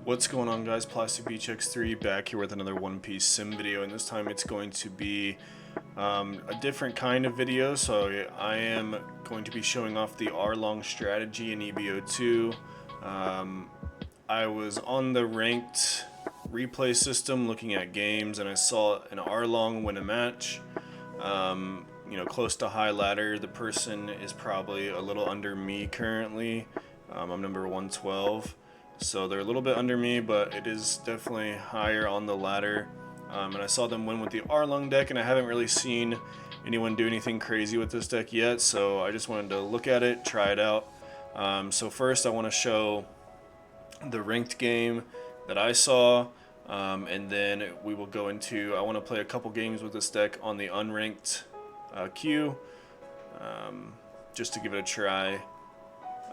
What's going on, guys? Plastic Beach X3 back here with another One Piece sim video, and this time it's going to be a different kind of video. So I am going to be showing off the Arlong strategy in EB02. I was on the ranked replay system looking at games, and I saw an Arlong win a match. Close to high ladder. The person is probably a little under me currently. I'm number 112. So they're a little bit under me, but it is definitely higher on the ladder. And I saw them win with the Arlong deck, and I haven't really seen anyone do anything crazy with this deck yet, so I just wanted to look at it, try it out. So first I want to show the ranked game that I saw, and then we will go into, I want to play a couple games with this deck on the unranked queue, just to give it a try.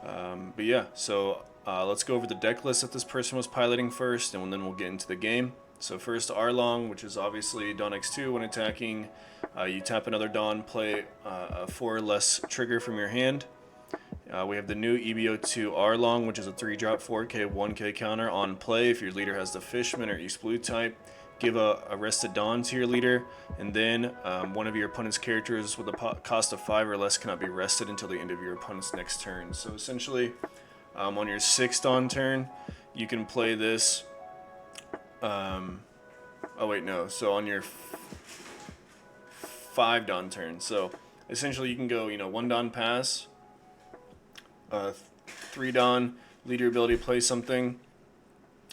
But yeah, so let's go over the deck list that this person was piloting first, and then we'll get into the game. So first, Arlong, which is obviously Dawn X2. When attacking, you tap another Dawn, play a 4 or less trigger from your hand. We have the new EB02 Arlong, which is a 3-drop 4K 1K counter on play. If your leader has the Fishman or East Blue type, give a rested Dawn to your leader, and then one of your opponent's characters with a cost of 5 or less cannot be rested until the end of your opponent's next turn. So essentially, on your 6th Dawn turn, you can play this. So on your 5 Dawn turn. So essentially, you can go, 1 Dawn pass, 3 Dawn, leader ability, play something,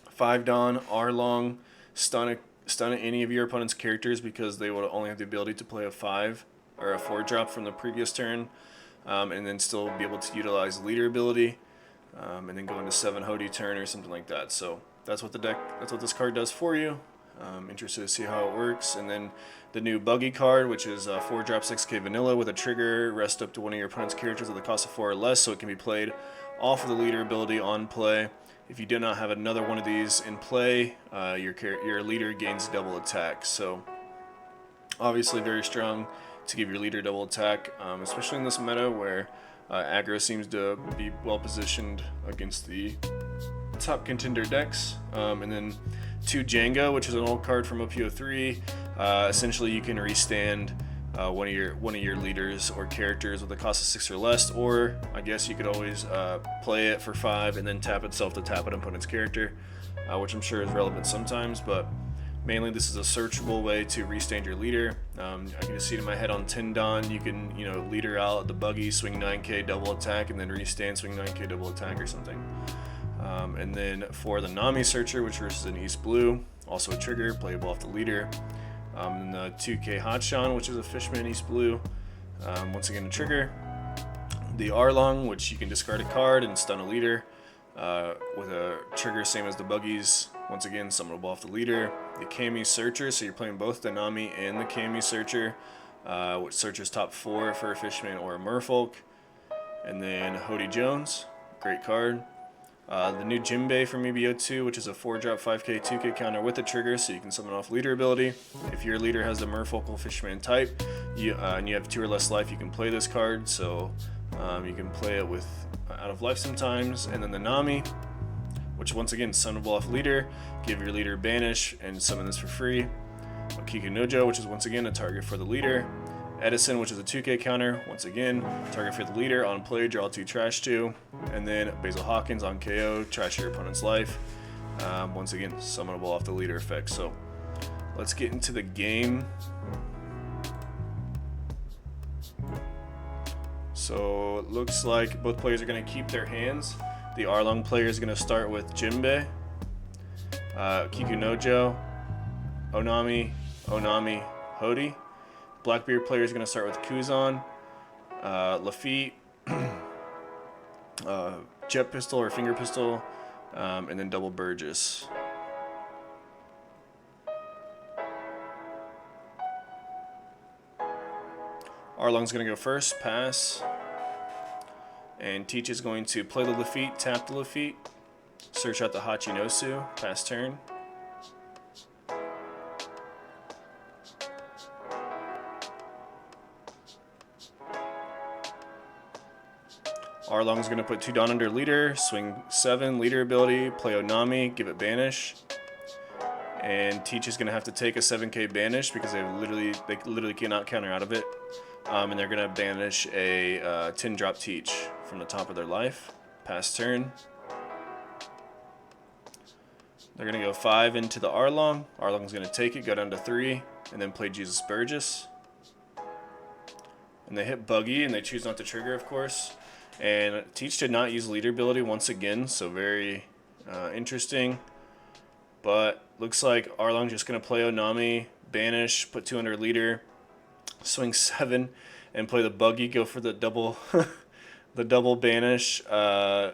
5 Dawn, Arlong, stun any of your opponent's characters because they will only have the ability to play a 5 or a 4-drop from the previous turn, and then still be able to utilize leader ability. And then go into 7 Hody turn or something like that. So that's what this card does for you. Interested to see how it works. And then the new Buggy card, which is 4-drop 6K vanilla with a trigger, rest up to one of your opponent's characters at the cost of 4 or less, so it can be played off of the leader ability on play. If you do not have another one of these in play, your leader gains double attack. So obviously very strong to give your leader double attack, especially in this meta where aggro seems to be well positioned against the top contender decks. And then 2 Jenga, which is an old card from OP03. Essentially, you can restand one of your leaders or characters with a cost of 6 or less, or I guess you could always play it for 5 and then tap itself to tap an opponent's character, which I'm sure is relevant sometimes, but mainly this is a searchable way to restand your leader. I can just see it in my head on 10 Dawn, you can leader out the Buggy, swing 9K double attack, and then restand, swing 9K double attack or something. And then for the Nami Searcher, which versus an East Blue, also a trigger, playable off the leader. And the 2K Hotshot, which is a Fishman East Blue, once again a trigger. The Arlong, which you can discard a card and stun a leader with a trigger same as the Buggies, once again summonable off the leader. The Kami Searcher, so you're playing both the Nami and the Kami Searcher, which searches top 4 for a Fishman or a Merfolk. And then Hody Jones, great card. The new Jinbei from EB02, which is a 4-drop 5K 2K counter with a trigger, so you can summon off leader ability. If your leader has the Merfolk Fishman type, and you have 2 or less life, you can play this card. So you can play it with out of life sometimes. And then the Nami, which once again summonable off leader, give your leader banish and summon this for free. Kiku Nojo, which is once again a target for the leader. Edison, which is a 2K counter, once again, target for the leader, on play, draw 2, trash 2. And then Basil Hawkins on KO, trash your opponent's life. Once again, summonable off the leader effect. So let's get into the game. So it looks like both players are going to keep their hands. The Arlong player is going to start with Jinbei, Kiku Nojo, Onami, Hody. Blackbeard player is going to start with Kuzan, Lafitte, Jet Pistol or Finger Pistol, and then Double Burgess. Arlong's going to go first, pass. And Teach is going to play the Lafitte, tap the Lafitte, search out the Hachinosu, pass turn. Arlong's going to put 2 Dawn under leader, swing 7, leader ability, play Onami, give it banish. And Teach is going to have to take a 7k banish because they literally cannot counter out of it. And they're going to banish a 10 drop Teach from the top of their life. Pass turn. They're going to go 5 into the Arlong. Arlong's going to take it, go down to 3, and then play Jesus Burgess. And they hit Buggy, and they choose not to trigger, of course. And Teach did not use leader ability once again, so very interesting. But looks like Arlong just going to play Onami, banish, put 2 under leader, swing 7, and play the Buggy, go for the double the double banish. And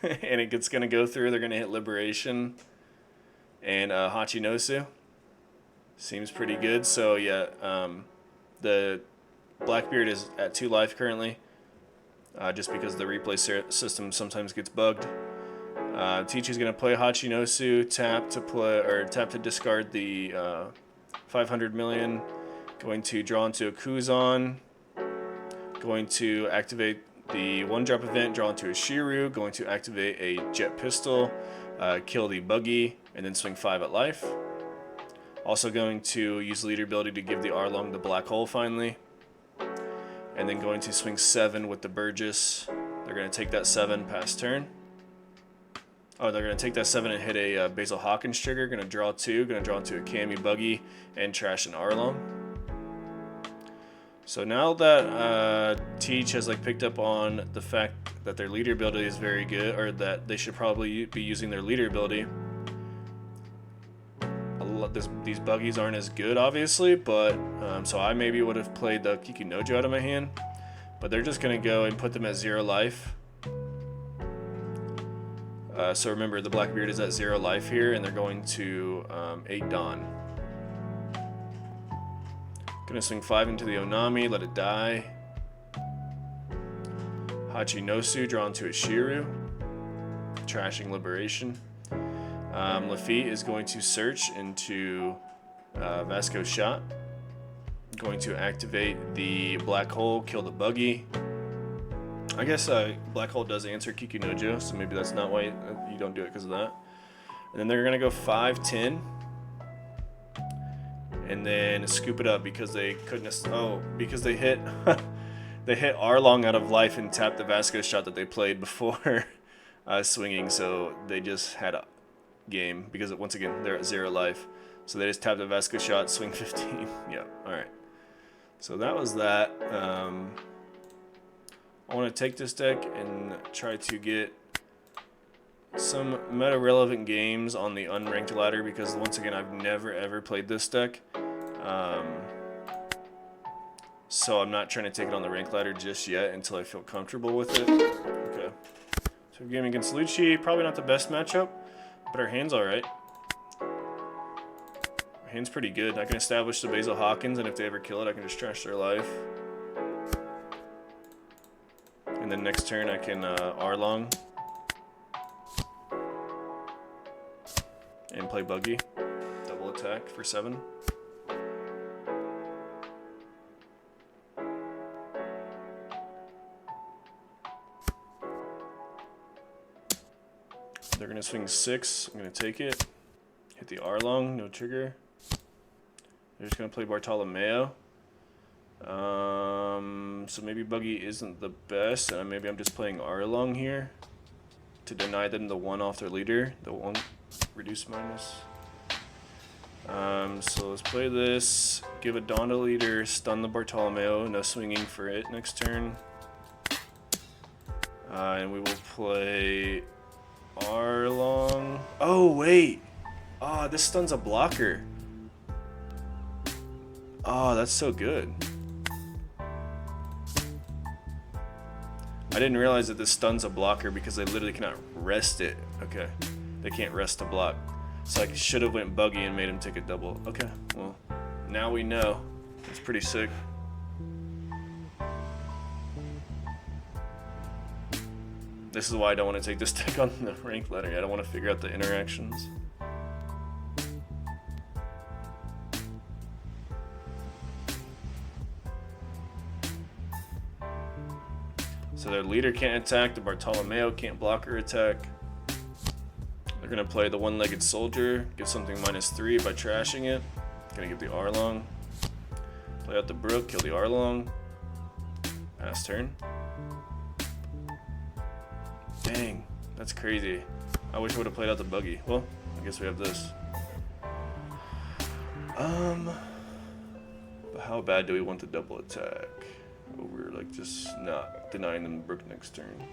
it's going to go through. They're going to hit Liberation and Hachinosu. Seems pretty good. So, yeah, the Blackbeard is at 2 life currently. Just because the replay system sometimes gets bugged. Teach is going to play Hachinosu, tap to discard the 500 million. Going to draw into a Kuzan. Going to activate the 1-drop event, draw into a Shiru. Going to activate a Jet Pistol, kill the Buggy, and then swing 5 at life. Also going to use leader ability to give the Arlong the Black Hole finally. And then going to swing 7 with the Burgess. They're going to take that 7 past turn. Oh, they're going to take that 7 and hit a Basil Hawkins trigger. Going to draw 2. Going to draw into a Cammy Buggy and trash an Arlong. So now that Teach has picked up on the fact that their leader ability is very good, or that they should probably be using their leader ability. These Buggies aren't as good, obviously, but so I maybe would have played the Kikunojo out of my hand, but they're just gonna go and put them at 0 life. So remember, the Blackbeard is at 0 life here, and they're going to 8 Dawn. Gonna swing 5 into the Onami, let it die. Hachinosu, drawn to a Shiru, trashing Liberation. Lafitte is going to search into Vasco's shot. Going to activate the Black Hole, kill the Buggy. I guess Black Hole does answer Kikunojo, so maybe that's not why you don't do it because of that. And then they're going to go 5-10. And then scoop it up because they couldn't... because they hit... they hit Arlong out of life and tapped the Vasco shot that they played before swinging, so they just had a game because once again they're at 0 life, so they just tapped the Vasco shot, swing 15. Yeah, all right. So that was that. I want to take this deck and try to get some meta relevant games on the unranked ladder because once again I've never ever played this deck. So I'm not trying to take it on the ranked ladder just yet until I feel comfortable with it. Okay. So we're gaming against Lucci, probably not the best matchup, but our hand's alright. Our hand's pretty good. I can establish the Basil Hawkins, and if they ever kill it, I can just trash their life. And then next turn I can Arlong. And play Buggy. Double attack for 7. They're going to swing 6. I'm going to take it. Hit the Arlong, no trigger. They're just going to play Bartolomeo. So maybe Buggy isn't the best, and maybe I'm just playing Arlong here to deny them the 1 off their leader, the 1 reduce minus. So let's play this, give a Dawn to leader, stun the Bartolomeo, no swinging for it next turn. And we will play Arlong. Oh, wait. Oh, this stuns a blocker. Oh, that's so good. I didn't realize that this stuns a blocker because they literally cannot rest it. Okay. They can't rest a block. So I should have went Buggy and made him take a double. Okay. Well, now we know. It's pretty sick. This is why I don't want to take this deck on the rank ladder yet. I don't want to figure out the interactions. So their leader can't attack, the Bartolomeo can't block or attack. They're gonna play the one-legged soldier, get something -3 by trashing it. Gonna give the Arlong. Play out the Brook, kill the Arlong. Pass turn. Dang, that's crazy. I wish I would have played out the buggy. Well, I guess we have this. But how bad do we want the double attack? Or we're like just not denying them the Brook next turn.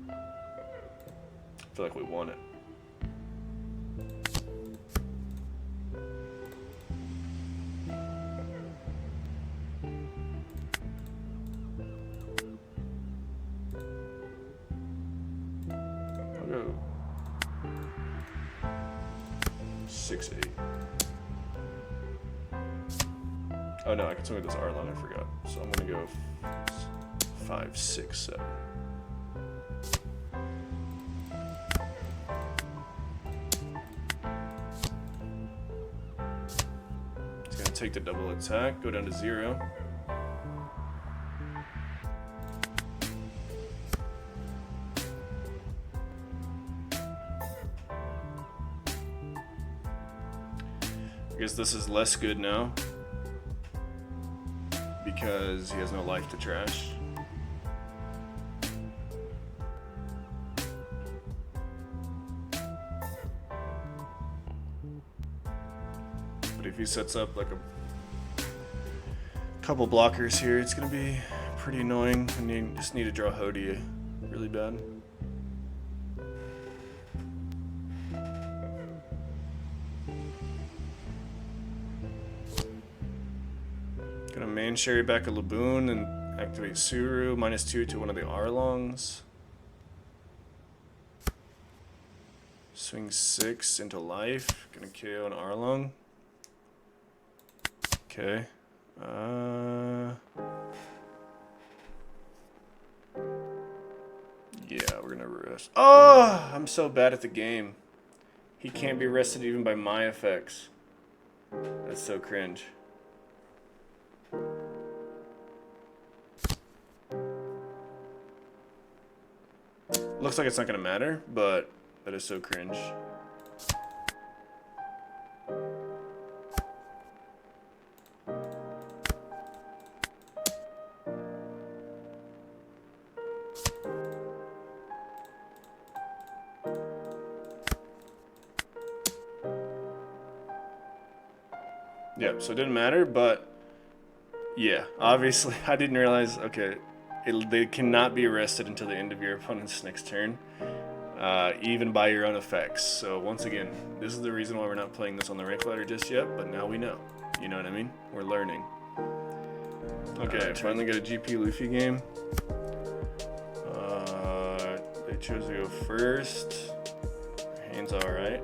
I feel like we want it. I'll go 6-8. Oh no, I can swing with this Arlong, I forgot. So I'm gonna go 5, 6, 7. It's gonna take the double attack, go down to 0. I guess this is less good now because he has no life to trash. But if he sets up like a couple blockers here, it's gonna be pretty annoying, and you just need to draw Hodie really bad. Gonna main Sherry back a Laboon and activate Suru, -2 to one of the Arlongs. Swing 6 into life. Gonna KO an Arlong. Okay. Yeah, we're gonna rest. Oh, I'm so bad at the game. He can't be rested even by my effects. That's so cringe. Looks like it's not gonna matter, but that is so cringe. Yep, so it didn't matter, but yeah, obviously I didn't realize, okay, they cannot be arrested until the end of your opponent's next turn, even by your own effects. So once again, this is the reason why we're not playing this on the rank ladder just yet, but now we know. You know what I mean? We're learning. Okay, finally got a GP Luffy game. They chose to go first. Hand's alright.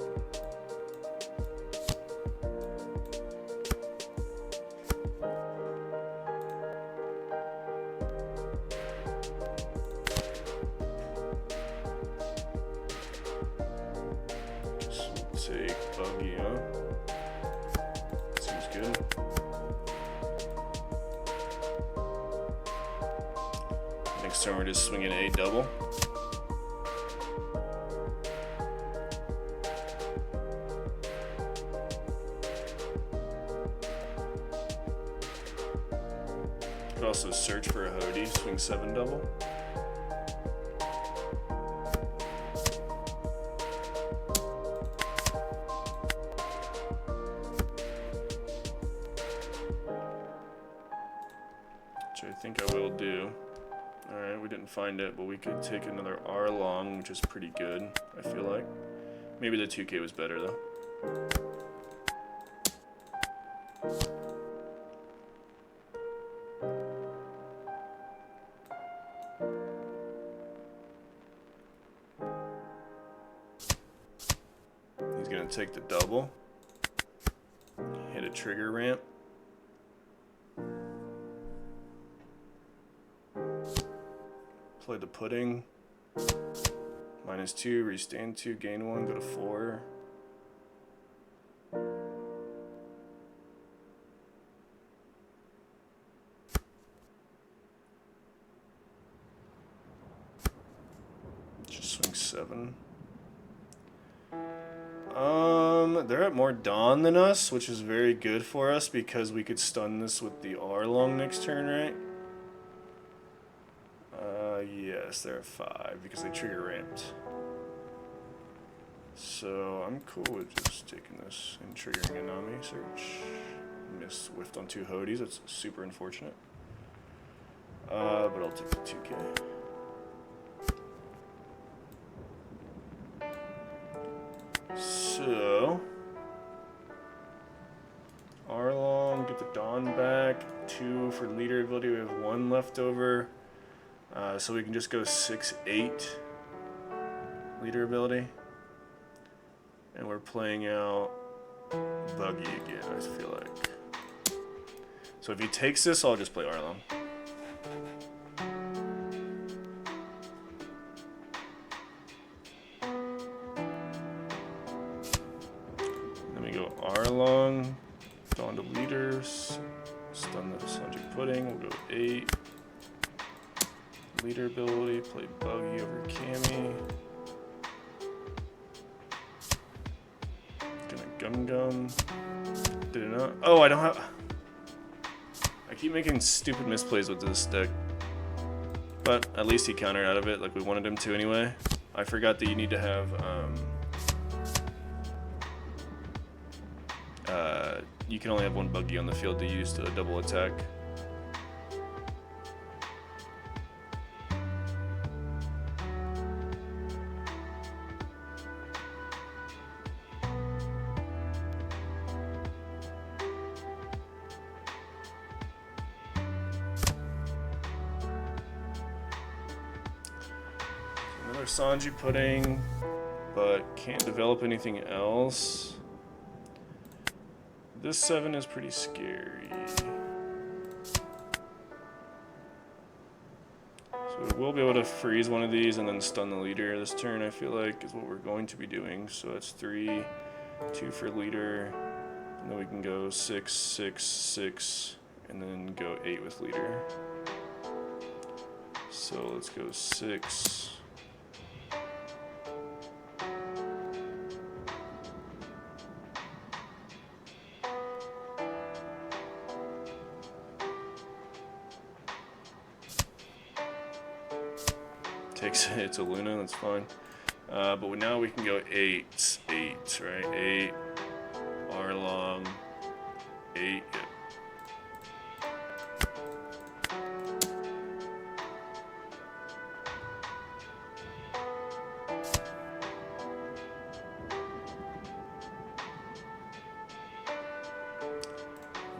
Take buggy, huh? Seems good. Next turn we're just swinging a double. Could also search for a Hodie, swing 7 double. Which I think I will do. Alright, we didn't find it, but we could take another Arlong, which is pretty good, I feel like. Maybe the 2K was better, though. He's going to take the double. Hit a trigger ramp. Play the pudding. -2, restand 2, gain 1, go to 4. 7. They're at more Dawn than us, which is very good for us because we could stun this with the Arlong next turn, right? Yes, they're at 5 because they trigger ramped. So I'm cool with just taking this and triggering a Nami search. Whiffed on 2 Hodies, that's super unfortunate. But I'll take the 2K. So Arlong, get the Dawn back. 2 for leader ability. We have 1 left over. So we can just go 6-8 leader ability. And we're playing out Buggy again, I feel like. So if he takes this, I'll just play Arlong. Then we go Arlong, Dawn to leaders, stun the Sanji Pudding, we'll go 8. Leader ability, play Buggy over Cammy. Gum. Did it not? Oh, I don't have... I keep making stupid misplays with this deck. But at least he countered out of it like we wanted him to anyway. I forgot that you need to have... you can only have 1 Buggy on the field to use to double attack. Another Sanji Pudding, but can't develop anything else. This 7 is pretty scary. So we will be able to freeze one of these and then stun the leader this turn, I feel like, is what we're going to be doing. So that's 3, 2 for leader, and then we can go 6, 6, 6, and then go 8 with leader. So let's go 6. Takes it to Luna, that's fine. But now we can go 8, 8, right? 8, Arlong, 8, yep.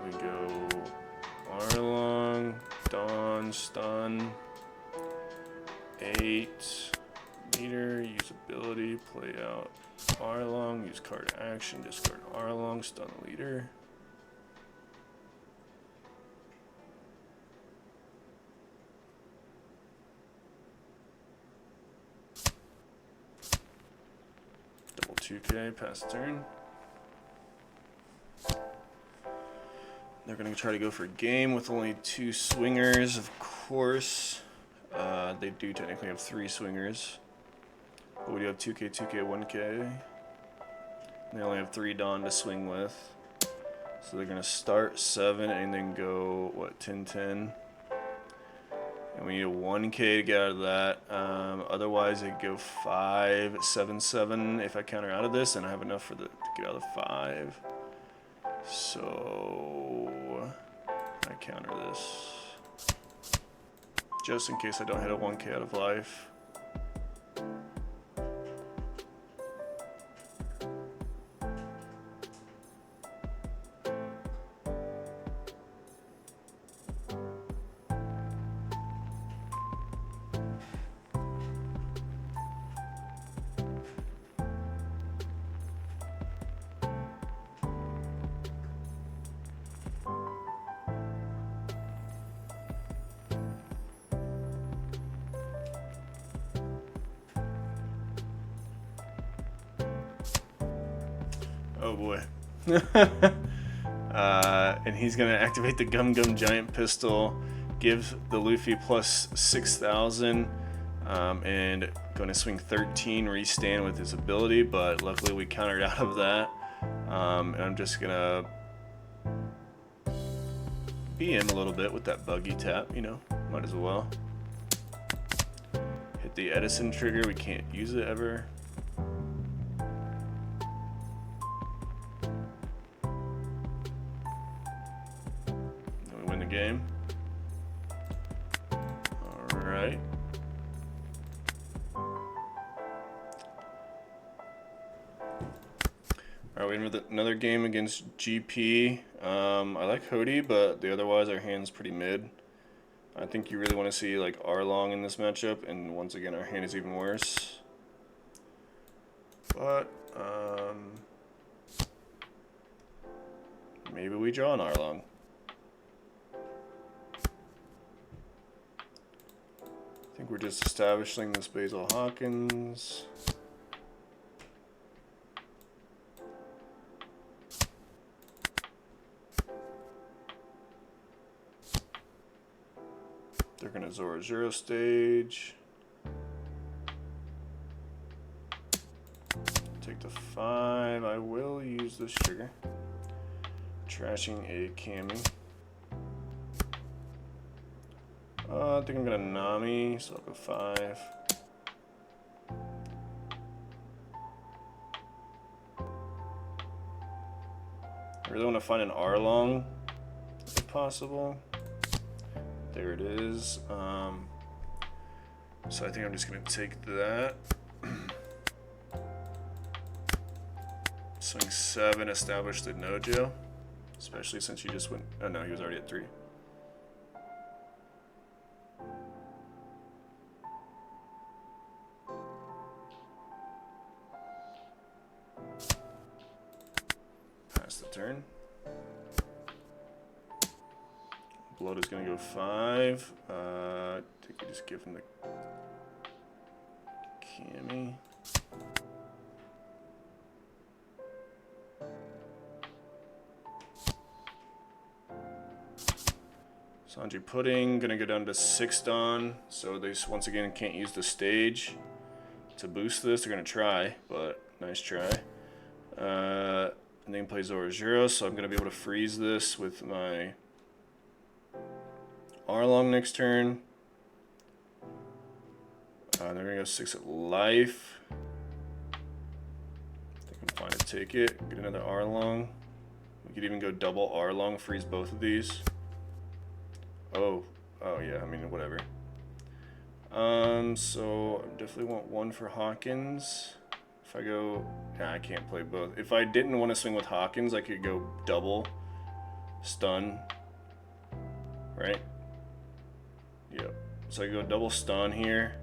We go Arlong, Dawn, stun. 8, meter, use ability, play out Arlong, use card action, discard Arlong, stun leader. Double 2K, pass turn. They're going to try to go for a game with only 2 swingers, of course. They do technically have 3 swingers, but we do have 2K, 2K, 1K. They only have 3 Dawn to swing with, so they're gonna start 7 and then go what 10, 10, and we need a 1K to get out of that. Otherwise, they go 5, 7, 7. If I counter out of this, and I have enough for to get out of the 5, so I counter this. Just in case I don't hit a 1K out of life. Oh boy. And he's gonna activate the Gum Gum Giant Pistol, give the Luffy plus 6,000, and going to swing 13, restand with his ability, but luckily we countered out of that. And I'm just gonna be him a little bit with that buggy tap, you know, might as well. Hit the Edison trigger, we can't use it ever. Then we win the game. Alright. Alright, we have another game against GP. I like Hody, but otherwise our hand's pretty mid. I think you really want to see like Arlong in this matchup, and once again our hand is even worse. But maybe we draw an Arlong. I think we're just establishing this Basil Hawkins. They're going to Zora Zero stage. Take the 5. I will use this trigger. Trashing a Kami. I think I'm going to Nami, so I'll go 5. I really want to find an Arlong, if possible. There it is. So I think I'm just going to take that. Swing 7, establish the Nojo. Especially since you just went... Oh no, he was already at 3. Pass the turn. Blood is going to go 5. I think we just give him the Kami. Sanji Pudding going to go down to 6 Dawn, so they once again can't use the stage to boost this. They're going to try, but nice try. And then play Zora Zero, so I'm going to be able to freeze this with my Arlong next turn. They're going to go 6 at life. I think I'm fine to take it. Get another Arlong. We could even go double Arlong, freeze both of these. Oh yeah, I mean, whatever. So I definitely want 1 for Hawkins. If I go, I can't play both. If I didn't want to swing with Hawkins, I could go double stun, right? Yep. So I go double stun here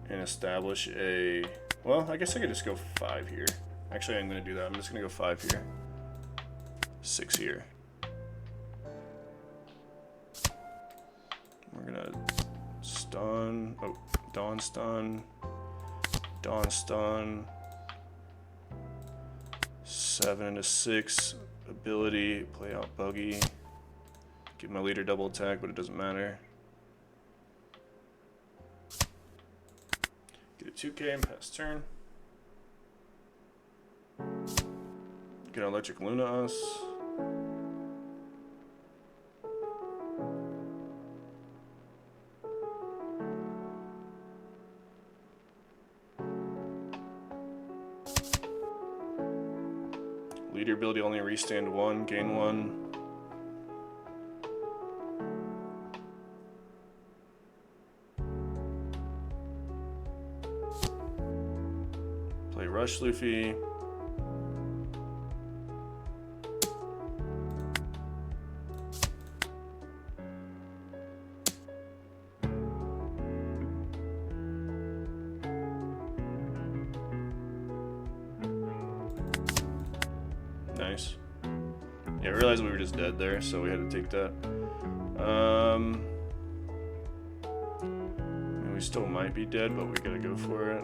and establish a, well, I guess I could just go 5 here. Actually, I'm going to do that. I'm just going to go 5 here. 6 here. We're going to stun. Oh, Dawn stun. Dawn stun. 7 into 6. Ability. Play out buggy. Give my leader double attack, but it doesn't matter. Get a 2K and pass turn. Get an Electric Luna us. Leader ability only restand 1, gain 1. Play Rush Luffy. Nice. Yeah, I realized we were just dead there, so we had to take that. And we still might be dead, but we gotta go for it.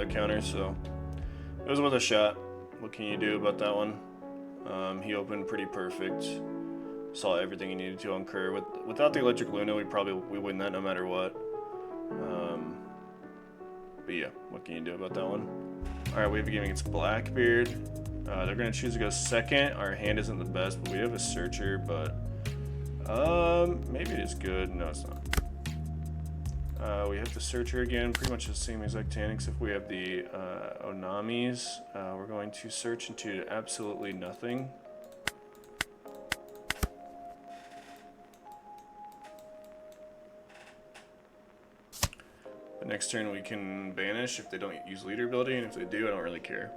other counters, so it was worth a shot. What can you do about that one? He opened pretty perfect. Saw everything he needed to on curve. Without the Electric Luna, we win that no matter what. But yeah, what can you do about that one? Alright, we have a game against Blackbeard. They're going to choose to go second. Our hand isn't the best, but we have a Searcher, but maybe it is good. No, it's not. We have the Searcher again, pretty much the same exact tactics. If we have the Onamis, we're going to search into absolutely nothing. The next turn we can banish if they don't use leader ability, and if they do, I don't really care.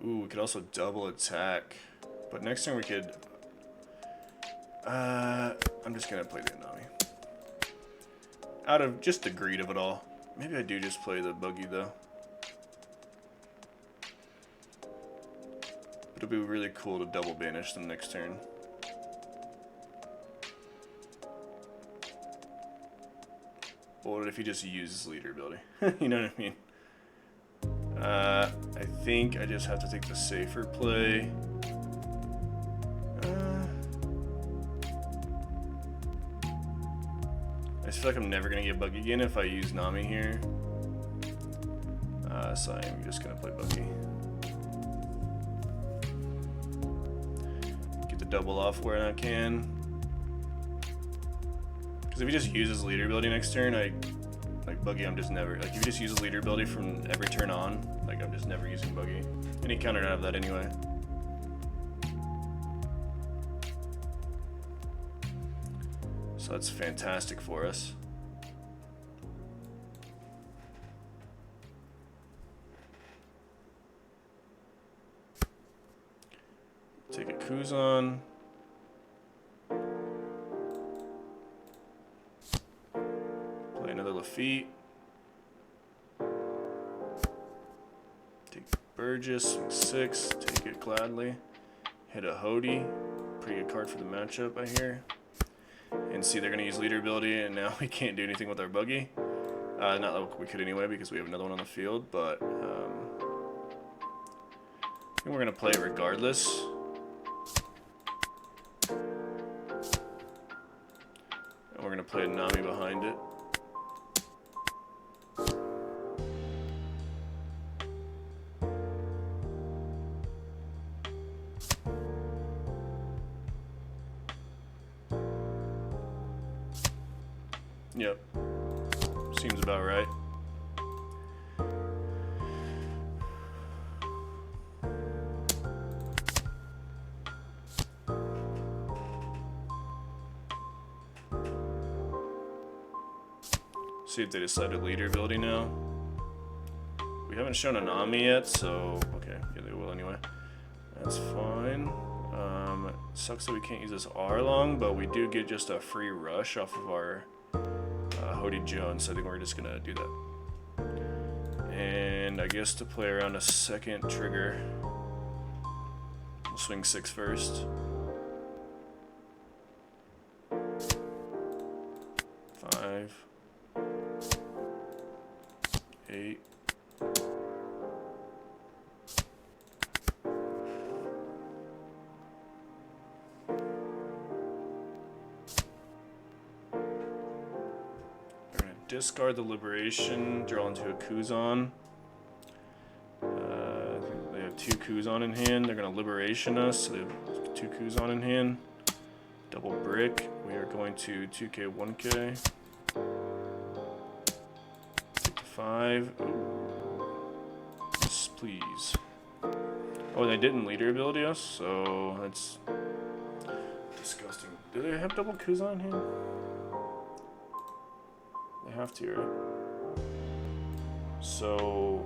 Ooh, we could also double attack, but next turn we could. I'm just gonna play the Onami. Out of just the greed of it all. Maybe I do just play the Buggy though. It'll be really cool to double banish them next turn. What if he just uses leader ability? You know what I mean? I think I just have to take the safer play. I just feel like I'm never gonna get Buggy again if I use Nami here. So I'm just gonna play Buggy. Get the double off where I can. Because if he just uses leader ability next turn, like Buggy, I'm just never, like if he just uses leader ability from every turn on, like I'm just never using Buggy. And he countered out of that anyway. So that's fantastic for us. Take a Kuzan. Play another Lafitte. Take Burgess, swing 6, take it gladly. Hit a Hody. Pretty good card for the matchup, I hear. And see, they're going to use leader ability, and now we can't do anything with our Buggy. Not that we could anyway, because we have another one on the field, but I think we're going to play it regardless. And we're going to play a Nami behind it. Yep. Seems about right. See if they decided leader ability now. We haven't shown a Nami yet, so okay, yeah, they will anyway. That's fine. Sucks that we can't use this Arlong, but we do get just a free rush off of our Hody Jones, so I think we're just gonna do that. And I guess to play around a second trigger, we'll swing 6 first. 5, 8. Discard the Liberation, draw into a Kuzan. I think they have 2 Kuzan in hand. They're going to Liberation us, so they have 2 Kuzan in hand. Double Brick. We are going to 2k, 1k. Take the 5. Ooh. Yes, please. Oh, they didn't leader ability us, so that's disgusting. Do they have double Kuzan in hand? They have to, right? So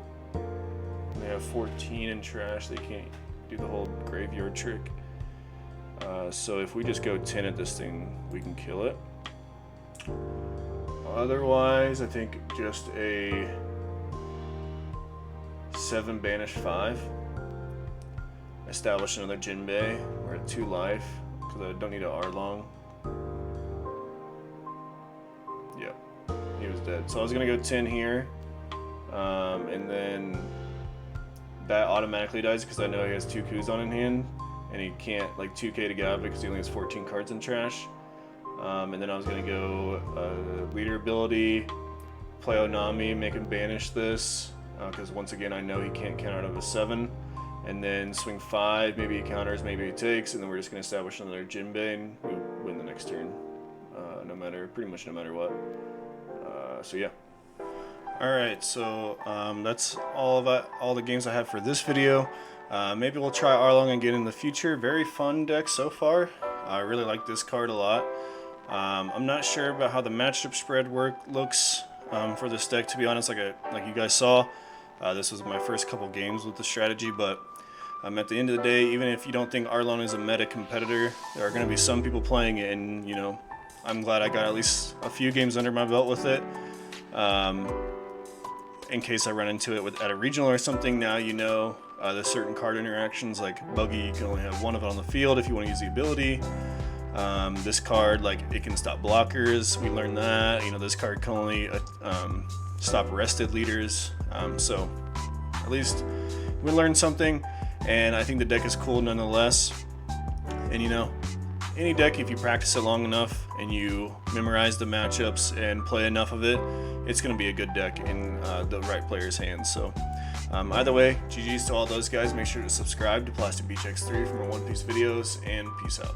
they have 14 in trash. They can't do the whole graveyard trick. So if we just go 10 at this thing, we can kill it. Otherwise, I think just a 7 banish 5. Establish another Jinbei. We're at 2 life because I don't need an Arlong. he was dead. So I was gonna go 10 here, and then that automatically dies because I know he has 2 Kuzan in hand, and he can't like 2k to get out of it because he only has 14 cards in trash. And then I was gonna go leader ability, play Onami, make him banish this, because once again I know he can't count out of a 7. And then swing 5, maybe he counters, maybe he takes, and then we're just gonna establish another Jinbei and we win the next turn. Pretty much no matter what. So yeah. Alright, so that's all the games I have for this video. Maybe we'll try Arlong again in the future. Very fun deck so far. I really like this card a lot. I'm not sure about how the matchup spread looks for this deck, to be honest. Like you guys saw, this was my first couple games with the strategy, but at the end of the day, even if you don't think Arlong is a meta competitor, there are going to be some people playing it, and you know, I'm glad I got at least a few games under my belt with it. In case I run into it at a regional or something, now you know there's certain card interactions, like Buggy, you can only have one of it on the field if you want to use the ability. This card, like, it can stop blockers, we learned that. You know, this card can only stop rested leaders, so at least we learned something, and I think the deck is cool nonetheless. And you know, any deck, if you practice it long enough and you memorize the matchups and play enough of it, it's going to be a good deck in the right player's hands. So either way, GG's to all those guys. Make sure to subscribe to Plastic Beach X3 for more One Piece videos, and peace out.